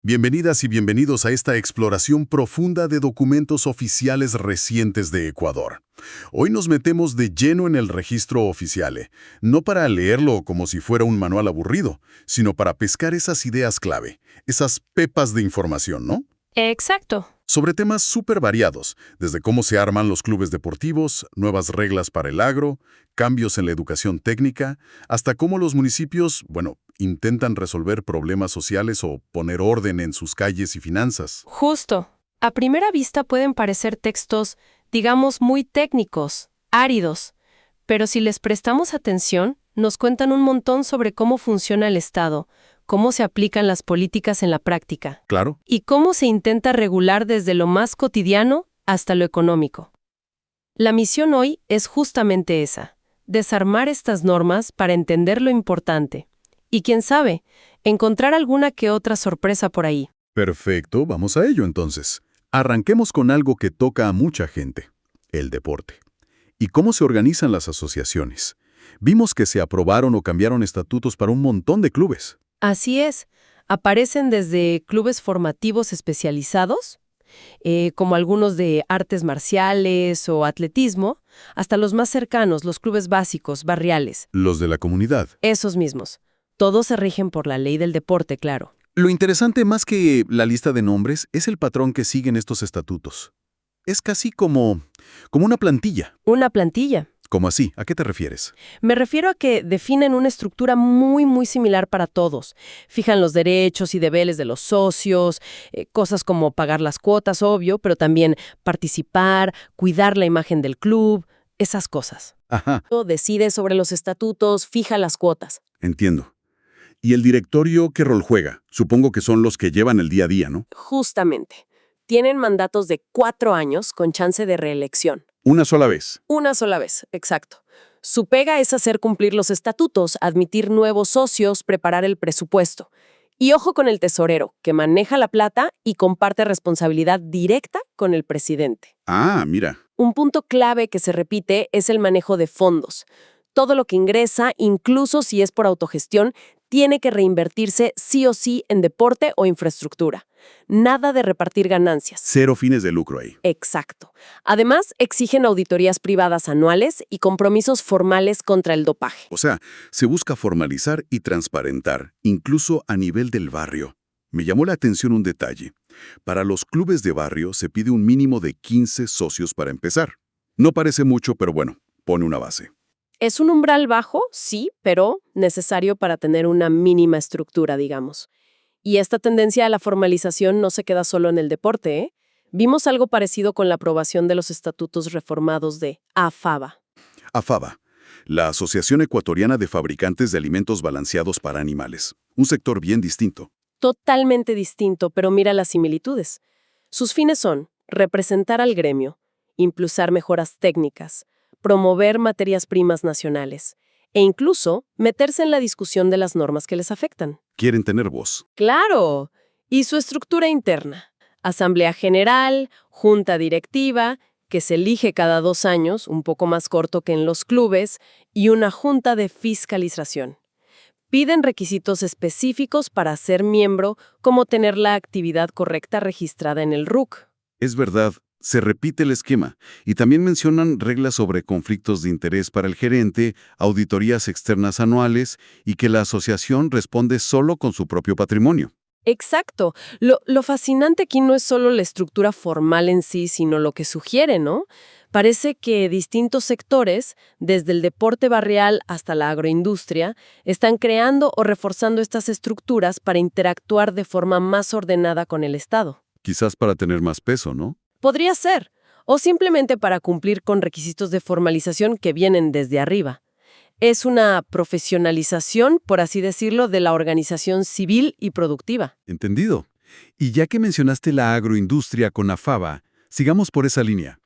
Bienvenidas y bienvenidos a esta exploración profunda de documentos oficiales recientes de Ecuador. Hoy nos metemos de lleno en el registro oficiale, no para leerlo como si fuera un manual aburrido, sino para pescar esas ideas clave, esas pepas de información, ¿no? Exacto. Sobre temas súper variados, desde cómo se arman los clubes deportivos, nuevas reglas para el agro, cambios en la educación técnica, hasta cómo los municipios, intentan resolver problemas sociales o poner orden en sus calles y finanzas. Justo. A primera vista pueden parecer textos, digamos, muy técnicos, áridos, pero si les prestamos atención, nos cuentan un montón sobre cómo funciona el Estado, cómo se aplican las políticas en la práctica. Claro. Y cómo se intenta regular desde lo más cotidiano hasta lo económico. La misión hoy es justamente esa, desarmar estas normas para entender lo importante. Y quién sabe, encontrar alguna que otra sorpresa por ahí. Perfecto, vamos a ello entonces. Arranquemos con algo que toca a mucha gente, el deporte. ¿Y cómo se organizan las asociaciones? Vimos que se aprobaron o cambiaron estatutos para un montón de clubes. Así es, aparecen desde clubes formativos especializados, como algunos de artes marciales o atletismo, hasta los más cercanos, los clubes básicos, barriales. Los de la comunidad. Esos mismos. Todos se rigen por la ley del deporte, claro. Lo interesante más que la lista de nombres es el patrón que siguen estos estatutos. Es casi como una plantilla. Una plantilla. ¿Cómo así? ¿A qué te refieres? Me refiero a que definen una estructura muy similar para todos. Fijan los derechos y deberes de los socios, cosas como pagar las cuotas, obvio, pero también participar, cuidar la imagen del club, esas cosas. Ajá, Decide sobre los estatutos, fija las cuotas. entiendo. ¿Y el directorio qué rol juega? Supongo que son los que llevan el día a día, ¿no? Justamente. Tienen mandatos de 4 años con chance de reelección. Una sola vez. Una sola vez, exacto. Su pega es hacer cumplir los estatutos, admitir nuevos socios, preparar el presupuesto. Y ojo con el tesorero, que maneja la plata y comparte responsabilidad directa con el presidente. Ah, mira. Un punto clave que se repite es el manejo de fondos. Todo lo que ingresa, incluso si es por autogestión, tiene que reinvertirse sí o sí en deporte o infraestructura. Nada de repartir ganancias. Cero fines de lucro ahí. Exacto. Además, exigen auditorías privadas anuales y compromisos formales contra el dopaje. O sea, se busca formalizar y transparentar, incluso a nivel del barrio. Me llamó la atención un detalle. Para los clubes de barrio se pide un mínimo de 15 socios para empezar. No parece mucho, pero bueno, pone una base. Es un umbral bajo, sí, pero necesario para tener una mínima estructura, digamos. Y esta tendencia a la formalización no se queda solo en el deporte, ¿eh? Vimos algo parecido con la aprobación de los estatutos reformados de AFABA. AFABA, la Asociación Ecuatoriana de Fabricantes de Alimentos Balanceados para Animales. Un sector bien distinto. Totalmente distinto, pero mira las similitudes. Sus fines son representar al gremio, impulsar mejoras técnicas, promover materias primas nacionales e incluso meterse en la discusión de las normas que les afectan. Quieren tener voz. ¡Claro! Y su estructura interna. Asamblea General, Junta Directiva, que se elige cada 2 años, un poco más corto que en los clubes, y una Junta de Fiscalización. Piden requisitos específicos para ser miembro, como tener la actividad correcta registrada en el RUC. Es verdad, se repite el esquema. Y también mencionan reglas sobre conflictos de interés para el gerente, auditorías externas anuales y que la asociación responde solo con su propio patrimonio. Exacto. Lo fascinante aquí no es solo la estructura formal en sí, sino lo que sugiere, ¿no? Parece que distintos sectores, desde el deporte barrial hasta la agroindustria, están creando o reforzando estas estructuras para interactuar de forma más ordenada con el Estado. Quizás para tener más peso, ¿no? Podría ser, o simplemente para cumplir con requisitos de formalización que vienen desde arriba. Es una profesionalización, por así decirlo, de la organización civil y productiva. Entendido. Y ya que mencionaste la agroindustria con AFABA, sigamos por esa línea.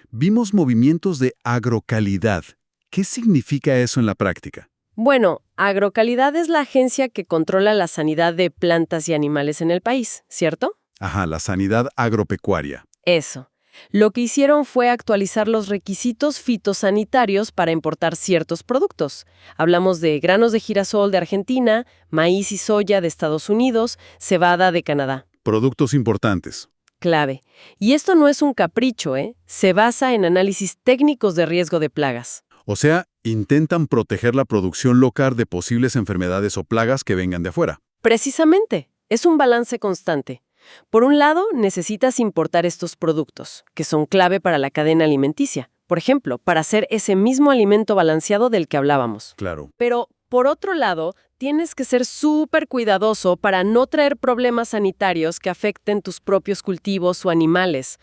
Vimos movimientos de agrocalidad. ¿Qué significa eso en la práctica? Bueno, Agrocalidad es la agencia que controla la sanidad de plantas y animales en el país, ¿cierto? Ajá, la sanidad agropecuaria. Eso. Lo que hicieron fue actualizar los requisitos fitosanitarios para importar ciertos productos. Hablamos de granos de girasol de Argentina, maíz y soya de Estados Unidos, cebada de Canadá. Productos importantes. Clave. Y esto no es un capricho, ¿eh? Se basa en análisis técnicos de riesgo de plagas. O sea, intentan proteger la producción local de posibles enfermedades o plagas que vengan de afuera. Precisamente, es un balance constante. Por un lado, necesitas importar estos productos, que son clave para la cadena alimenticia. Por ejemplo, para hacer ese mismo alimento balanceado del que hablábamos. Claro. Pero, por otro lado, tienes que ser súper cuidadoso para no traer problemas sanitarios que afecten tus propios cultivos o animales.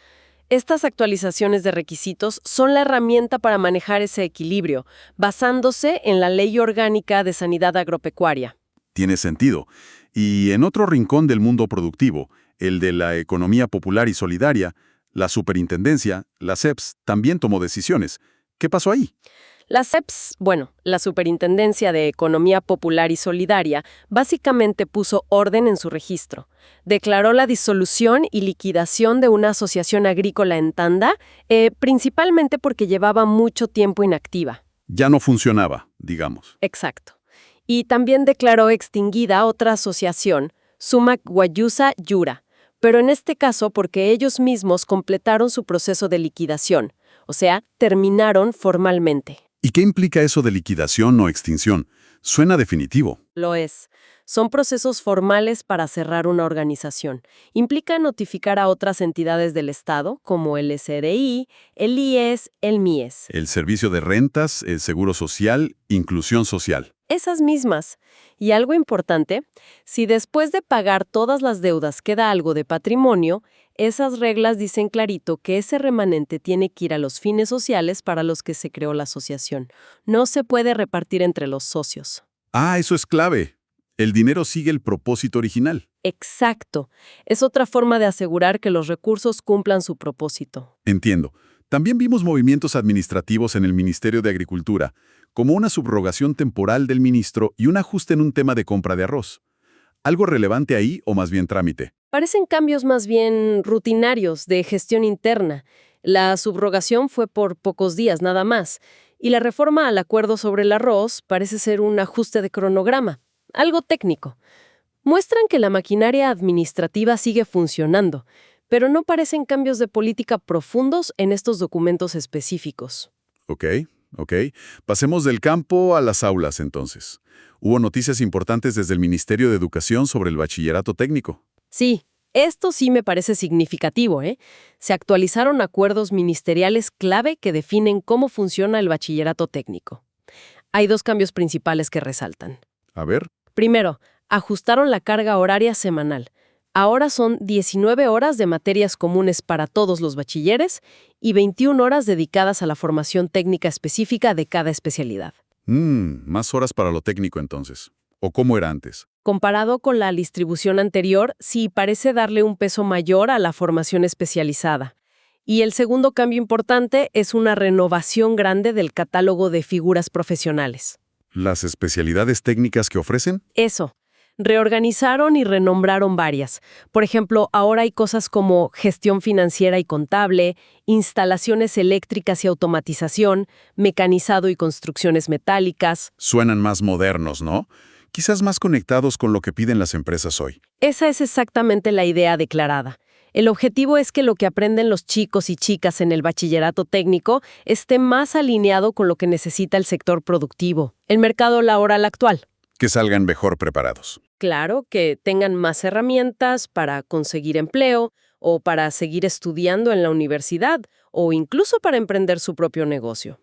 Estas actualizaciones de requisitos son la herramienta para manejar ese equilibrio, basándose en la Ley Orgánica de Sanidad Agropecuaria. Tiene sentido. Y en otro rincón del mundo productivo, el de la economía popular y solidaria, la superintendencia, la SEPS, también tomó decisiones. ¿Qué pasó ahí? La SEPS, la Superintendencia de Economía Popular y Solidaria, básicamente puso orden en su registro. Declaró la disolución y liquidación de una asociación agrícola en Tanda, principalmente porque llevaba mucho tiempo inactiva. Ya no funcionaba, digamos. Exacto. Y también declaró extinguida otra asociación, Sumac Guayusa Yura, pero en este caso porque ellos mismos completaron su proceso de liquidación, o sea, terminaron formalmente. ¿Y qué implica eso de liquidación o extinción? Suena definitivo. Lo es. Son procesos formales para cerrar una organización. Implica notificar a otras entidades del Estado, como el SRI, el IES, el MIES. El servicio de rentas, el seguro social, inclusión social. Esas mismas. Y algo importante, si después de pagar todas las deudas queda algo de patrimonio, esas reglas dicen clarito que ese remanente tiene que ir a los fines sociales para los que se creó la asociación. No se puede repartir entre los socios. Ah, eso es clave. El dinero sigue el propósito original. Exacto. Es otra forma de asegurar que los recursos cumplan su propósito. Entiendo. También vimos movimientos administrativos en el Ministerio de Agricultura, como una subrogación temporal del ministro y un ajuste en un tema de compra de arroz. ¿Algo relevante ahí o más bien trámite? Parecen cambios más bien rutinarios de gestión interna. La subrogación fue por pocos días nada más, y la reforma al acuerdo sobre el arroz parece ser un ajuste de cronograma, algo técnico. Muestran que la maquinaria administrativa sigue funcionando, pero no parecen cambios de política profundos en estos documentos específicos. Ok. Pasemos del campo a las aulas, entonces. Hubo noticias importantes desde el Ministerio de Educación sobre el bachillerato técnico. Sí, esto sí me parece significativo, ¿eh? Se actualizaron acuerdos ministeriales clave que definen cómo funciona el bachillerato técnico. Hay dos cambios principales que resaltan. A ver. Primero, ajustaron la carga horaria semanal. Ahora son 19 horas de materias comunes para todos los bachilleres y 21 horas dedicadas a la formación técnica específica de cada especialidad. Más horas para lo técnico entonces. ¿O cómo era antes? Comparado con la distribución anterior, sí parece darle un peso mayor a la formación especializada. Y el segundo cambio importante es una renovación grande del catálogo de figuras profesionales. ¿Las especialidades técnicas que ofrecen? Eso. Reorganizaron y renombraron varias. Por ejemplo, ahora hay cosas como gestión financiera y contable, instalaciones eléctricas y automatización, mecanizado y construcciones metálicas. Suenan más modernos, ¿no? Quizás más conectados con lo que piden las empresas hoy. Esa es exactamente la idea declarada. El objetivo es que lo que aprenden los chicos y chicas en el bachillerato técnico esté más alineado con lo que necesita el sector productivo, el mercado laboral actual. Que salgan mejor preparados. Claro, que tengan más herramientas para conseguir empleo o para seguir estudiando en la universidad o incluso para emprender su propio negocio.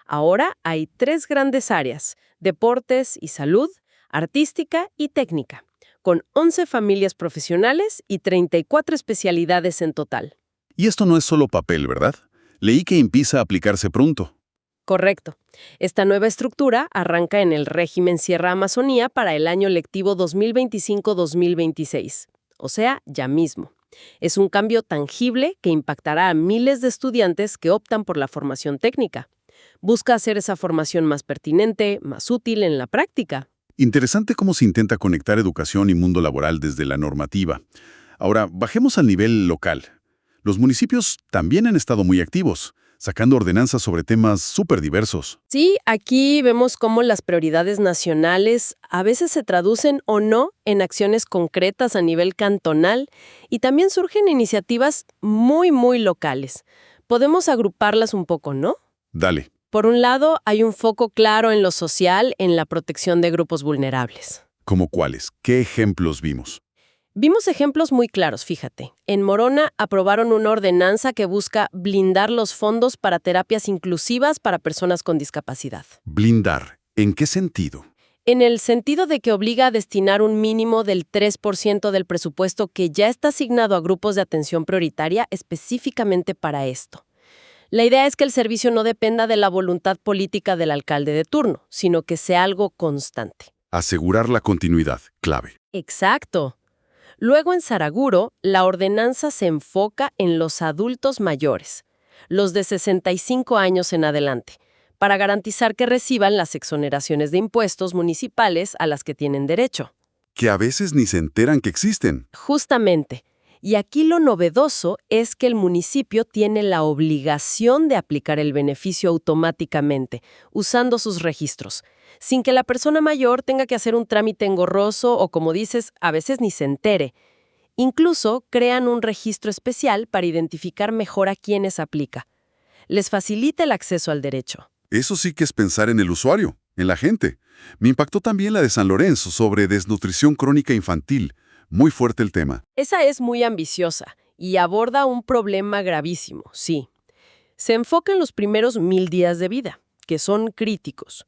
Ahora hay 3 grandes áreas: deportes y salud, artística y técnica, con 11 familias profesionales y 34 especialidades en total. Y esto no es solo papel, ¿verdad? Leí que empieza a aplicarse pronto. Correcto. Esta nueva estructura arranca en el régimen Sierra Amazonía para el año lectivo 2025-2026, o sea, ya mismo. Es un cambio tangible que impactará a miles de estudiantes que optan por la formación técnica. Busca hacer esa formación más pertinente, más útil en la práctica. Interesante cómo se intenta conectar educación y mundo laboral desde la normativa. Ahora, bajemos al nivel local. Los municipios también han estado muy activos, sacando ordenanzas sobre temas súper diversos. Sí, aquí vemos cómo las prioridades nacionales a veces se traducen o no en acciones concretas a nivel cantonal y también surgen iniciativas muy locales. Podemos agruparlas un poco, ¿no? Dale. Por un lado, hay un foco claro en lo social, en la protección de grupos vulnerables. ¿Cómo cuáles? ¿Qué ejemplos vimos? Vimos ejemplos muy claros, fíjate. En Morona aprobaron una ordenanza que busca blindar los fondos para terapias inclusivas para personas con discapacidad. Blindar. ¿En qué sentido? En el sentido de que obliga a destinar un mínimo del 3% del presupuesto que ya está asignado a grupos de atención prioritaria específicamente para esto. La idea es que el servicio no dependa de la voluntad política del alcalde de turno, sino que sea algo constante. Asegurar la continuidad, clave. Exacto. Luego en Saraguro, la ordenanza se enfoca en los adultos mayores, los de 65 años en adelante, para garantizar que reciban las exoneraciones de impuestos municipales a las que tienen derecho. Que a veces ni se enteran que existen. Justamente. Y aquí lo novedoso es que el municipio tiene la obligación de aplicar el beneficio automáticamente, usando sus registros, sin que la persona mayor tenga que hacer un trámite engorroso o, como dices, a veces ni se entere. Incluso crean un registro especial para identificar mejor a quienes aplica. Les facilita el acceso al derecho. Eso sí que es pensar en el usuario, en la gente. Me impactó también la de San Lorenzo sobre desnutrición crónica infantil. Muy fuerte el tema. Esa es muy ambiciosa y aborda un problema gravísimo, sí. Se enfoca en los primeros 1000 días de vida, que son críticos.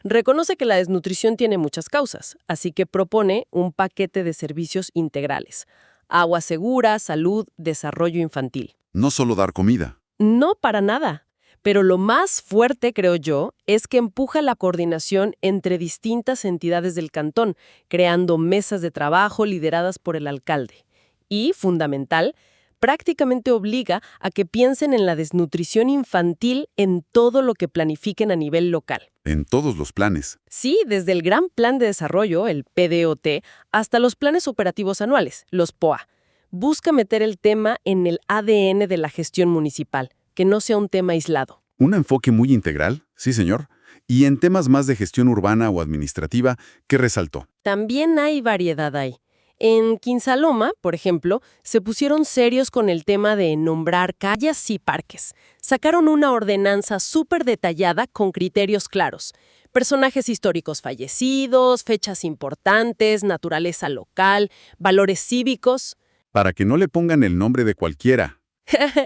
Reconoce que la desnutrición tiene muchas causas, así que propone un paquete de servicios integrales. Agua segura, salud, desarrollo infantil. No solo dar comida. No, para nada. Pero lo más fuerte, creo yo, es que empuja la coordinación entre distintas entidades del cantón, creando mesas de trabajo lideradas por el alcalde. Y, fundamental, prácticamente obliga a que piensen en la desnutrición infantil en todo lo que planifiquen a nivel local. En todos los planes. Sí, desde el Gran Plan de Desarrollo, el PDOT, hasta los planes operativos anuales, los POA. Busca meter el tema en el ADN de la gestión municipal, que no sea un tema aislado. Un enfoque muy integral, sí señor. Y en temas más de gestión urbana o administrativa, ¿qué resaltó? También hay variedad ahí. En Quinsaloma, por ejemplo, se pusieron serios con el tema de nombrar calles y parques. Sacaron una ordenanza súper detallada con criterios claros. Personajes históricos fallecidos, fechas importantes, naturaleza local, valores cívicos. Para que no le pongan el nombre de cualquiera.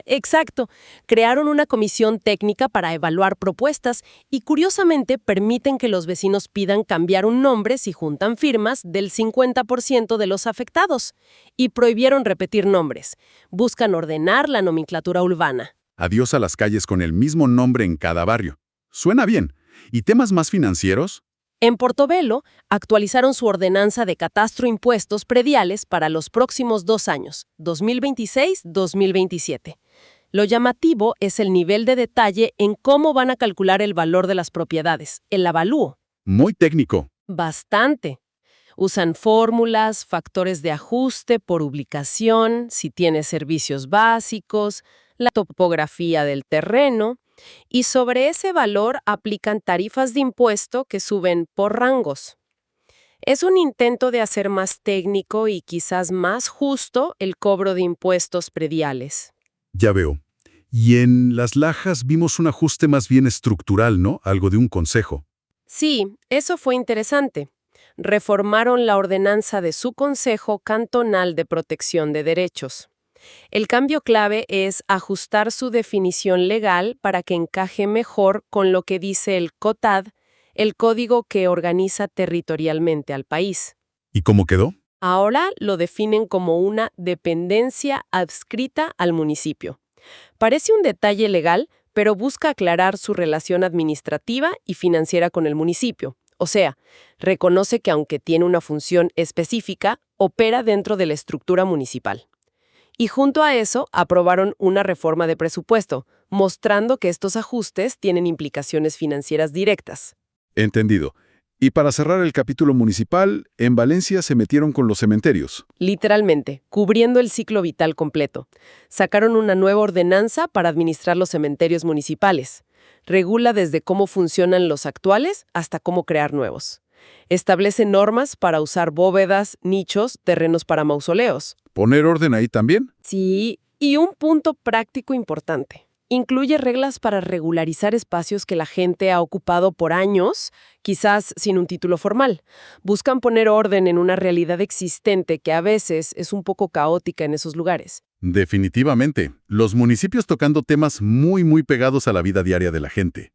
Exacto. Crearon una comisión técnica para evaluar propuestas y curiosamente permiten que los vecinos pidan cambiar un nombre si juntan firmas del 50% de los afectados. Y prohibieron repetir nombres. Buscan ordenar la nomenclatura urbana. Adiós a las calles con el mismo nombre en cada barrio. Suena bien. ¿Y temas más financieros? En Portobelo, actualizaron su ordenanza de catastro impuestos prediales para los próximos 2 años, 2026-2027. Lo llamativo es el nivel de detalle en cómo van a calcular el valor de las propiedades, el avalúo. Muy técnico. Bastante. Usan fórmulas, factores de ajuste por ubicación, si tiene servicios básicos, la topografía del terreno. Y sobre ese valor aplican tarifas de impuesto que suben por rangos. Es un intento de hacer más técnico y quizás más justo el cobro de impuestos prediales. Ya veo. Y en Las Lajas vimos un ajuste más bien estructural, ¿no? Algo de un consejo. Sí, eso fue interesante. Reformaron la ordenanza de su Consejo Cantonal de Protección de Derechos. El cambio clave es ajustar su definición legal para que encaje mejor con lo que dice el COTAD, el código que organiza territorialmente al país. ¿Y cómo quedó? Ahora lo definen como una dependencia adscrita al municipio. Parece un detalle legal, pero busca aclarar su relación administrativa y financiera con el municipio. O sea, reconoce que aunque tiene una función específica, opera dentro de la estructura municipal. Y junto a eso, aprobaron una reforma de presupuesto, mostrando que estos ajustes tienen implicaciones financieras directas. Entendido. Y para cerrar el capítulo municipal, en Valencia se metieron con los cementerios. Literalmente, cubriendo el ciclo vital completo. Sacaron una nueva ordenanza para administrar los cementerios municipales. Regula desde cómo funcionan los actuales hasta cómo crear nuevos. Establece normas para usar bóvedas, nichos, terrenos para mausoleos. ¿Poner orden ahí también? Sí, y un punto práctico importante. Incluye reglas para regularizar espacios que la gente ha ocupado por años, quizás sin un título formal. Buscan poner orden en una realidad existente que a veces es un poco caótica en esos lugares. Definitivamente, los municipios tocando temas muy pegados a la vida diaria de la gente.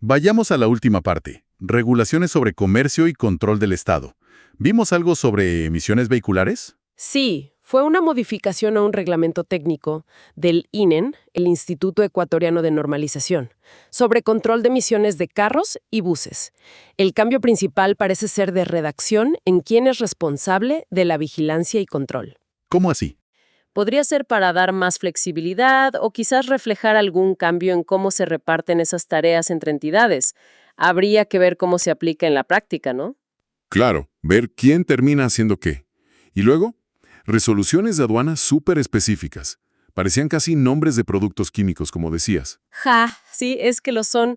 Vayamos a la última parte, regulaciones sobre comercio y control del Estado. ¿Vimos algo sobre emisiones vehiculares? Sí, fue una modificación a un reglamento técnico del INEN, el Instituto Ecuatoriano de Normalización, sobre control de emisiones de carros y buses. El cambio principal parece ser de redacción en quién es responsable de la vigilancia y control. ¿Cómo así? Podría ser para dar más flexibilidad o quizás reflejar algún cambio en cómo se reparten esas tareas entre entidades. Habría que ver cómo se aplica en la práctica, ¿no? Claro, ver quién termina haciendo qué. Y luego, resoluciones de aduana súper específicas. Parecían casi nombres de productos químicos, como decías. Sí, es que lo son.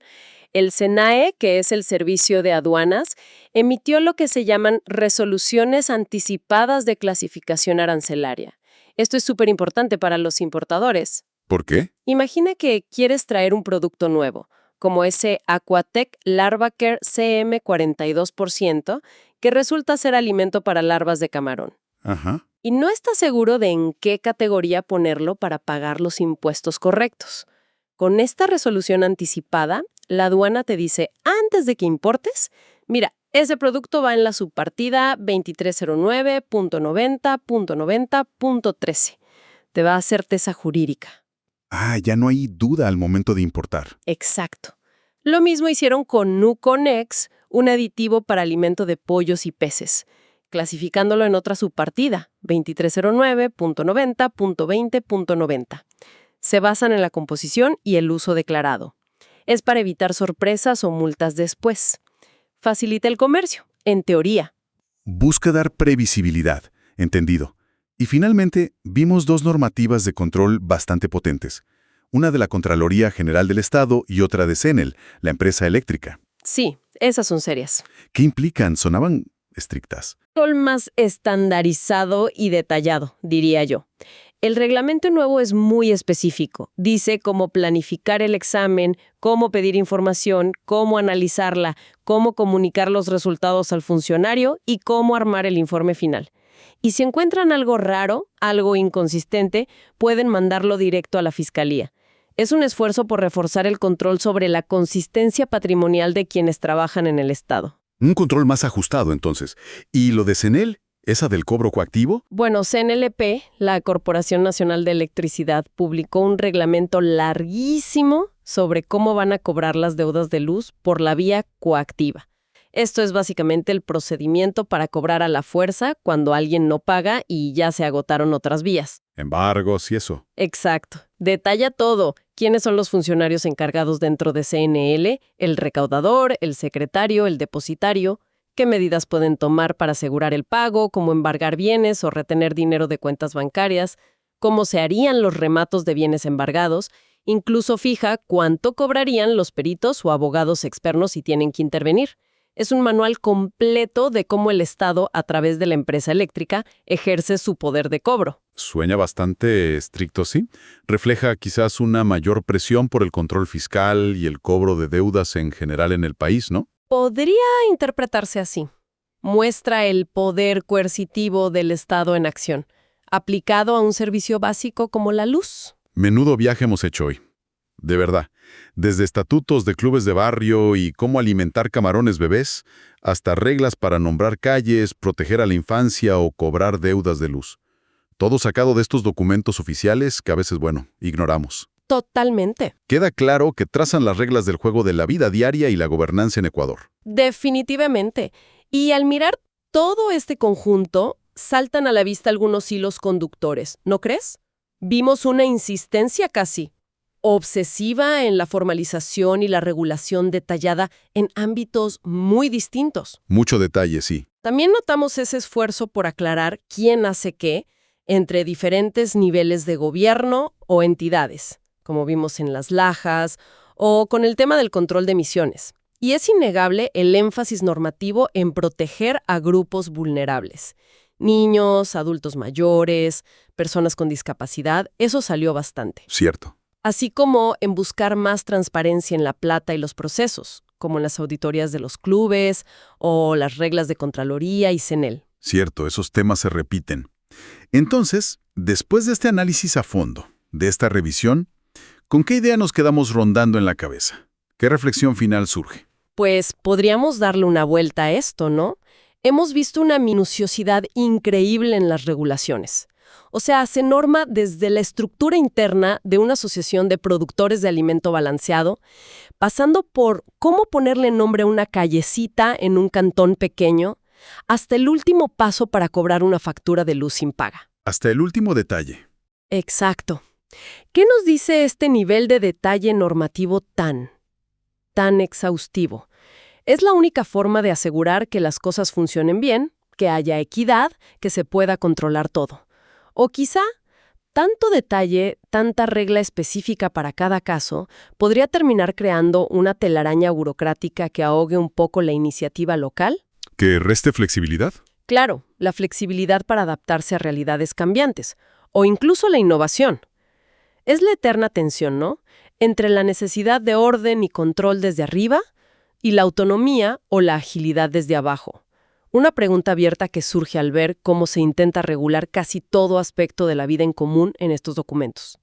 El SENAE, que es el Servicio de Aduanas, emitió lo que se llaman resoluciones anticipadas de clasificación arancelaria. Esto es súper importante para los importadores. ¿Por qué? Imagina que quieres traer un producto nuevo, como ese Aquatec Larvacare CM 42%, que resulta ser alimento para larvas de camarón. Ajá. Y no estás seguro de en qué categoría ponerlo para pagar los impuestos correctos. Con esta resolución anticipada, la aduana te dice, antes de que importes, mira, ese producto va en la subpartida 2309.90.90.13. Te va a hacer certeza jurídica. Ya no hay duda al momento de importar. Exacto. Lo mismo hicieron con Nuconex, un aditivo para alimento de pollos y peces, clasificándolo en otra subpartida, 2309.90.20.90. Se basan en la composición y el uso declarado. Es para evitar sorpresas o multas después. Facilita el comercio, en teoría. Busca dar previsibilidad, entendido. Y finalmente, vimos dos normativas de control bastante potentes. Una de la Contraloría General del Estado y otra de CENEL, la empresa eléctrica. Sí, esas son serias. ¿Qué implican? Sonaban estrictas. Control más estandarizado y detallado, diría yo. El reglamento nuevo es muy específico. Dice cómo planificar el examen, cómo pedir información, cómo analizarla, cómo comunicar los resultados al funcionario y cómo armar el informe final. Y si encuentran algo raro, algo inconsistente, pueden mandarlo directo a la Fiscalía. Es un esfuerzo por reforzar el control sobre la consistencia patrimonial de quienes trabajan en el Estado. Un control más ajustado, entonces. ¿Y lo de CENEL? ¿Esa del cobro coactivo? Bueno, CNLP, la Corporación Nacional de Electricidad, publicó un reglamento larguísimo sobre cómo van a cobrar las deudas de luz por la vía coactiva. Esto es básicamente el procedimiento para cobrar a la fuerza cuando alguien no paga y ya se agotaron otras vías. Embargos y eso. Exacto. Detalla todo. ¿Quiénes son los funcionarios encargados dentro de CNL? El recaudador, el secretario, el depositario. ¿Qué medidas pueden tomar para asegurar el pago? ¿Cómo embargar bienes o retener dinero de cuentas bancarias? ¿Cómo se harían los rematos de bienes embargados? Incluso fija cuánto cobrarían los peritos o abogados externos si tienen que intervenir. Es un manual completo de cómo el Estado, a través de la empresa eléctrica, ejerce su poder de cobro. Suena bastante estricto, ¿sí? Refleja quizás una mayor presión por el control fiscal y el cobro de deudas en general en el país, ¿no? Podría interpretarse así. Muestra el poder coercitivo del Estado en acción, aplicado a un servicio básico como la luz. Menudo viaje hemos hecho hoy. De verdad, desde estatutos de clubes de barrio y cómo alimentar camarones bebés, hasta reglas para nombrar calles, proteger a la infancia o cobrar deudas de luz. Todo sacado de estos documentos oficiales que a veces, ignoramos. Totalmente. Queda claro que trazan las reglas del juego de la vida diaria y la gobernanza en Ecuador. Definitivamente. Y al mirar todo este conjunto, saltan a la vista algunos hilos conductores, ¿no crees? Vimos una insistencia casi. obsesiva en la formalización y la regulación detallada en ámbitos muy distintos. Mucho detalle, sí. También notamos ese esfuerzo por aclarar quién hace qué entre diferentes niveles de gobierno o entidades, como vimos en las Lajas, o con el tema del control de emisiones. Y es innegable el énfasis normativo en proteger a grupos vulnerables. Niños, adultos mayores, personas con discapacidad, eso salió bastante. Cierto. Así como en buscar más transparencia en la plata y los procesos, como en las auditorías de los clubes o las reglas de Contraloría y CENEL. Cierto, esos temas se repiten. Entonces, después de este análisis a fondo, de esta revisión, ¿con qué idea nos quedamos rondando en la cabeza? ¿Qué reflexión final surge? Pues podríamos darle una vuelta a esto, ¿no? Hemos visto una minuciosidad increíble en las regulaciones. O sea, se norma desde la estructura interna de una asociación de productores de alimento balanceado, pasando por cómo ponerle nombre a una callecita en un cantón pequeño, hasta el último paso para cobrar una factura de luz sin paga. Hasta el último detalle. Exacto. ¿Qué nos dice este nivel de detalle normativo tan exhaustivo? Es la única forma de asegurar que las cosas funcionen bien, que haya equidad, que se pueda controlar todo. O quizá, tanto detalle, tanta regla específica para cada caso, podría terminar creando una telaraña burocrática que ahogue un poco la iniciativa local. ¿Que reste flexibilidad? Claro, la flexibilidad para adaptarse a realidades cambiantes, o incluso la innovación. Es la eterna tensión, ¿no?, entre la necesidad de orden y control desde arriba y la autonomía o la agilidad desde abajo. Una pregunta abierta que surge al ver cómo se intenta regular casi todo aspecto de la vida en común en estos documentos.